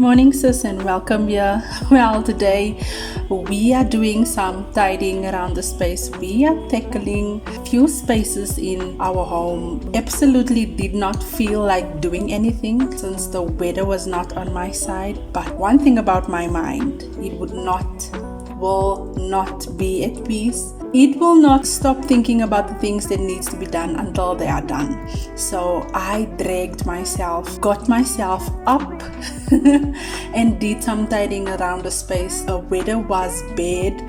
morning, sis, and welcome here. Well, today we are doing some tidying around the space. We are tackling a few spaces in our home. Absolutely did not feel like doing anything since the weather was not on my side. But one thing about my mind, it will not be at peace. It will not stop thinking about the things that needs to be done until they are done. So I dragged myself, got myself up and did some tidying around the space. The weather was bad.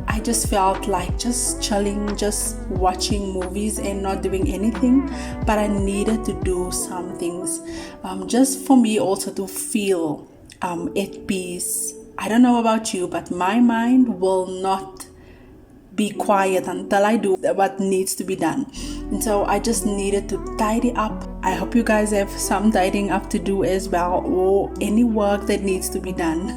I just felt like just chilling, just watching movies and not doing anything. But I needed to do some things just for me also to feel at peace. I don't know about you, but my mind will not be quiet until I do what needs to be done. And so I just needed to tidy up. I hope you guys have some tidying up to do as well, or any work that needs to be done.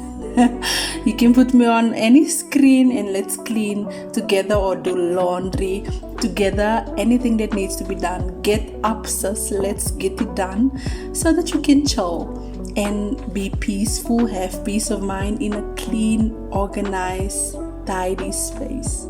You can put me on any screen and let's clean together or do laundry together. Anything that needs to be done, get up, sis, let's get it done so that you can chill and be peaceful, have peace of mind in a clean, organized, tidy space.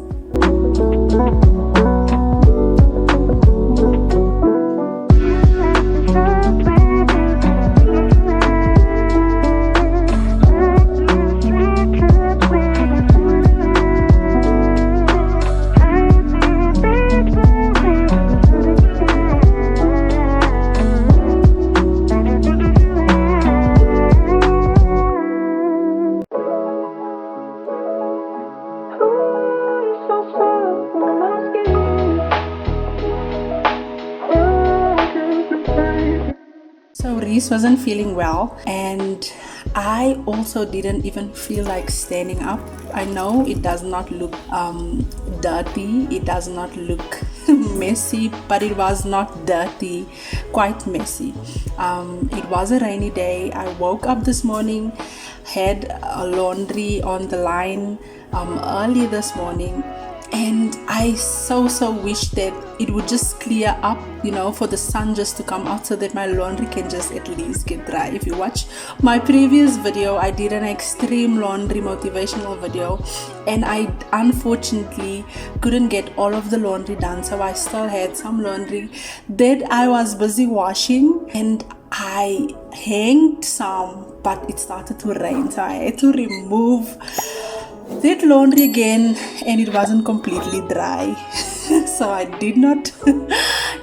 So Reese wasn't feeling well, and I also didn't even feel like standing up. I know it does not look dirty, it does not look messy, but it was not dirty, quite messy. It was a rainy day. I woke up this morning, had laundry on the line early this morning, and I so wish that it would just clear up, for the sun just to come out so that my laundry can just at least get dry. If you watch my previous video, I did an extreme laundry motivational video, and I unfortunately couldn't get all of the laundry done, so I still had some laundry that I was busy washing, and I hanged some, but it started to rain, so I had to remove that laundry again, and it wasn't completely dry. So I did not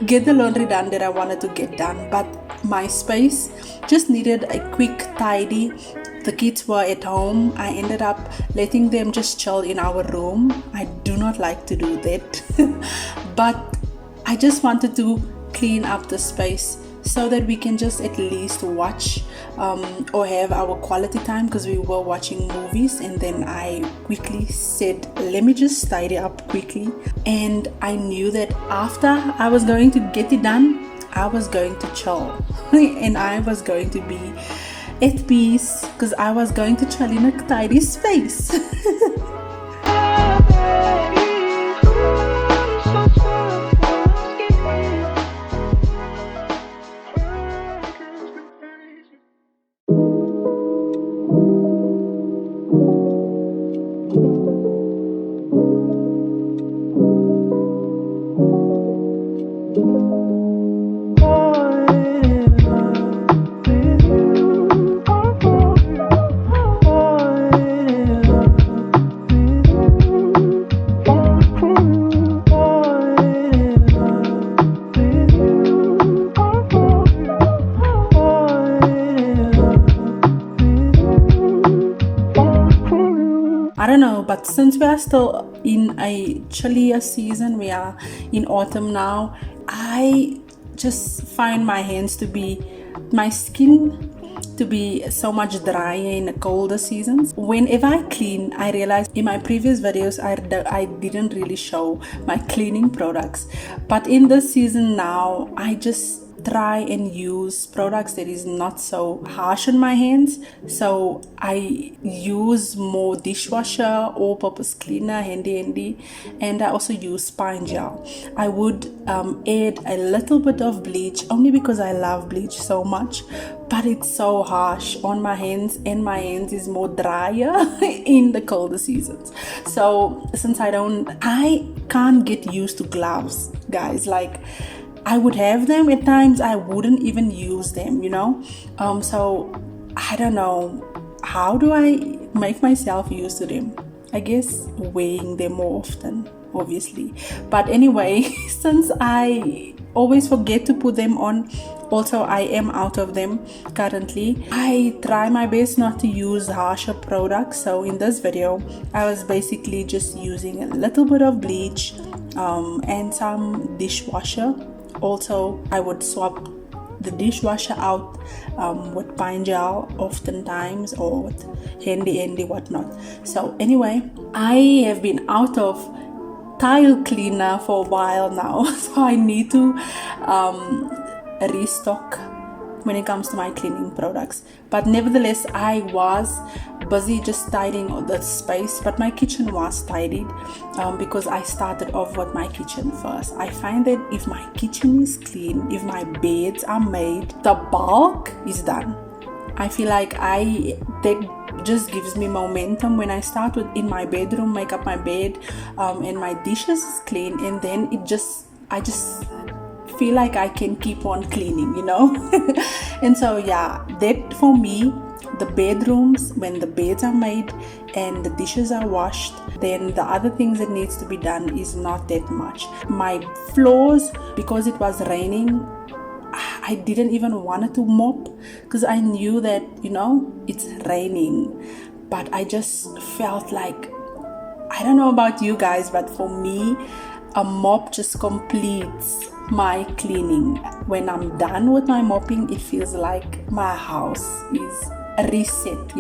get the laundry done that I wanted to get done, but my space just needed a quick tidy. The kids were at home. I ended up letting them just chill in our room. I do not like to do that but I just wanted to clean up the space so that we can just at least watch or have our quality time, because we were watching movies. And then I quickly said, let me just tidy up quickly, and I knew that after I was going to get it done, I was going to chill and I was going to be at peace because I was going to chill in a tidy space. I don't know, but since we are still in a chillier season, we are in autumn now, I just find my skin to be so much drier in the colder seasons. Whenever I clean, I realize in my previous videos I didn't really show my cleaning products, but in this season now I just try and use products that is not so harsh on my hands. So I use more dishwasher, all-purpose cleaner, handy, and I also use spine gel. I would add a little bit of bleach only because I love bleach so much, but it's so harsh on my hands, and my hands is more drier in the colder seasons. So since I can't get used to gloves, guys. Like, I would have them at times, I wouldn't even use them, so I don't know, how do I make myself used to them? I guess wearing them more often, obviously. But anyway, since I always forget to put them on, also I am out of them currently, I try my best not to use harsher products. So in this video I was basically just using a little bit of bleach and some dishwasher. Also, I would swap the dishwasher out with pine gel oftentimes, or with handy whatnot. So anyway, I have been out of tile cleaner for a while now, so I need to restock when it comes to my cleaning products. But nevertheless, I was busy just tidying the space, but my kitchen was tidied because I started off with my kitchen first. I find that if my kitchen is clean, if my beds are made, the bulk is done. I feel like that just gives me momentum when I start with in my bedroom, make up my bed, and my dishes is clean, and then I just feel like I can keep on cleaning, and so yeah, that for me, the bedrooms, when the beds are made and the dishes are washed, then the other things that needs to be done is not that much. My floors, because it was raining, I didn't even want to mop because I knew that it's raining, but I just felt like, I don't know about you guys, but for me, a mop just completes my cleaning. When I'm done with my mopping, it feels like my house is a reset,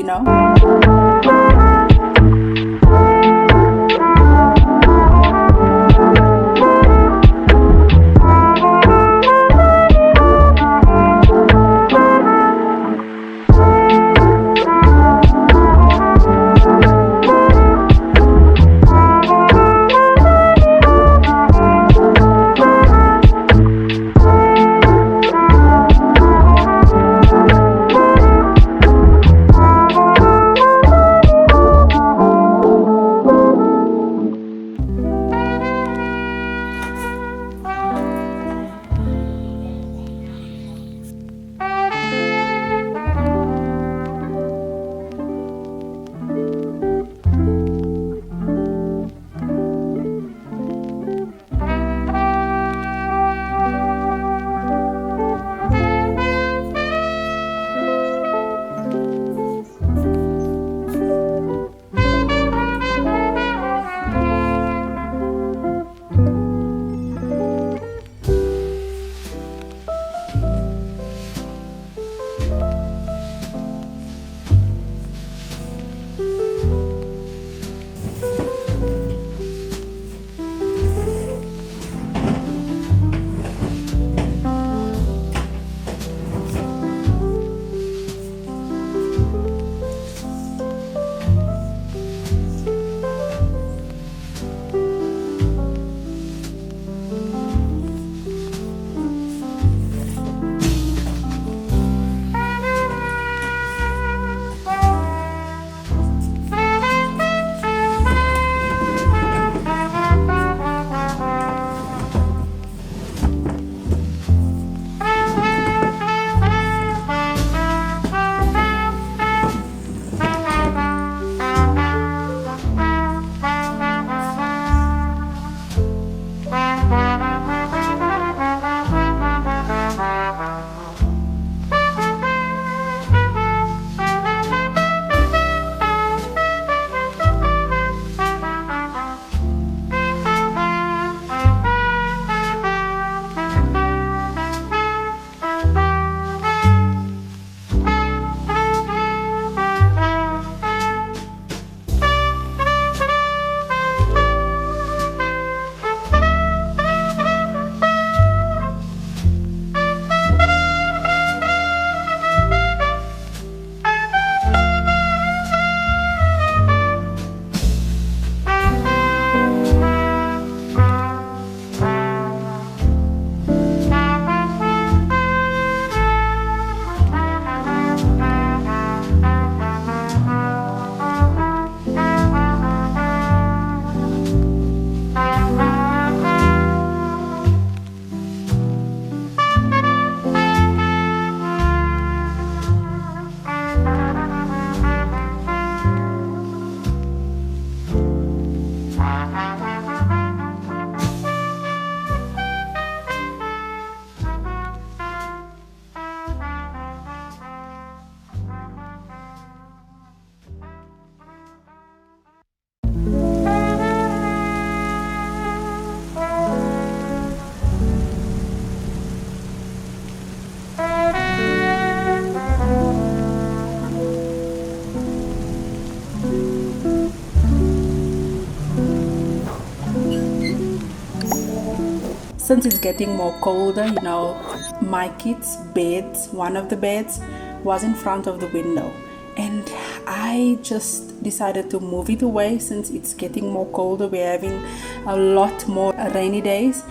since it's getting more colder, you know, my kids' beds, one of the beds was in front of the window, and I just decided to move it away since it's getting more colder. We're having a lot more rainy days.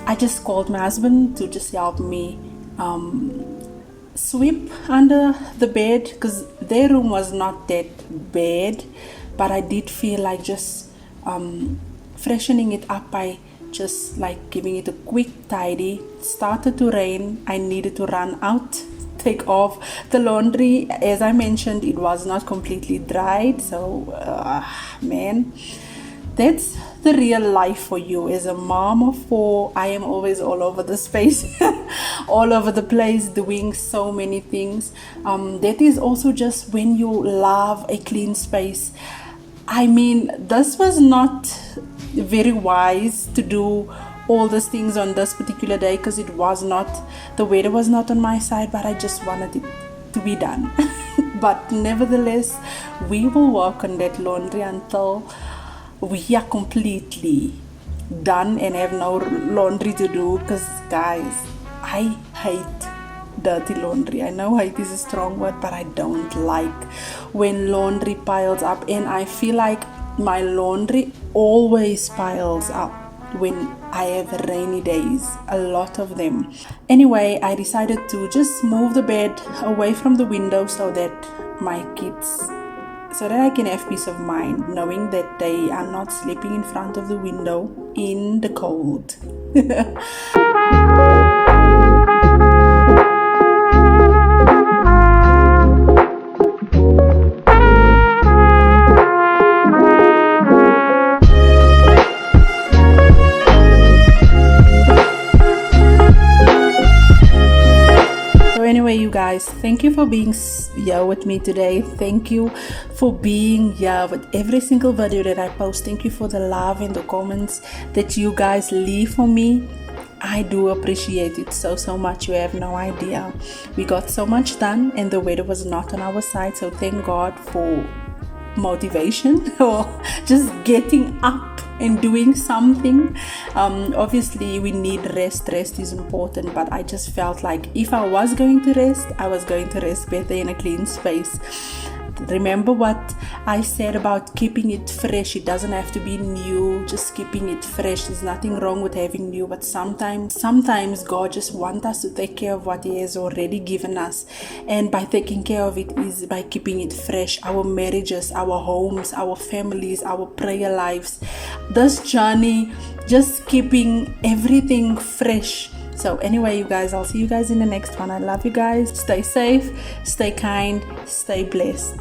I just called my husband to just help me sweep under the bed, because their room was not that bad, but I did feel like just freshening it up by just like giving it a quick tidy. It started to rain. I needed to run out, take off the laundry. As I mentioned, it was not completely dried, so man, that's the real life for you. As a mom of 4, I am always all over the space, all over the place, doing so many things. That is also just when you love a clean space. I mean, this was not very wise to do all these things on this particular day, because it was not, the weather was not on my side, but I just wanted it to be done. But nevertheless, we will work on that laundry until we are completely done and have no laundry to do, because guys, I hate dirty laundry. I know hate is a strong word, but I don't like when laundry piles up, and I feel like my laundry always piles up when I have rainy days, a lot of them. Anyway, I decided to just move the bed away from the window so that I can have peace of mind knowing that they are not sleeping in front of the window in the cold. Anyway, you guys, thank you for being here with me today. Thank you for being here with every single video that I post. Thank you for the love and the comments that you guys leave for me. I do appreciate it so much. You have no idea. We got so much done and the weather was not on our side, so thank God for motivation or just getting up and doing something. Obviously we need rest is important, but I just felt like if I was going to rest, I was going to rest better in a clean space. Remember what I said about keeping it fresh. It doesn't have to be new, just keeping it fresh. There's nothing wrong with having new, but sometimes God just wants us to take care of what He has already given us, and by taking care of it is by keeping it fresh. Our marriages, our homes, our families, our prayer lives, this journey, just keeping everything fresh. So anyway, you guys, I'll see you guys in the next one. I love you guys. Stay safe, stay kind, stay blessed.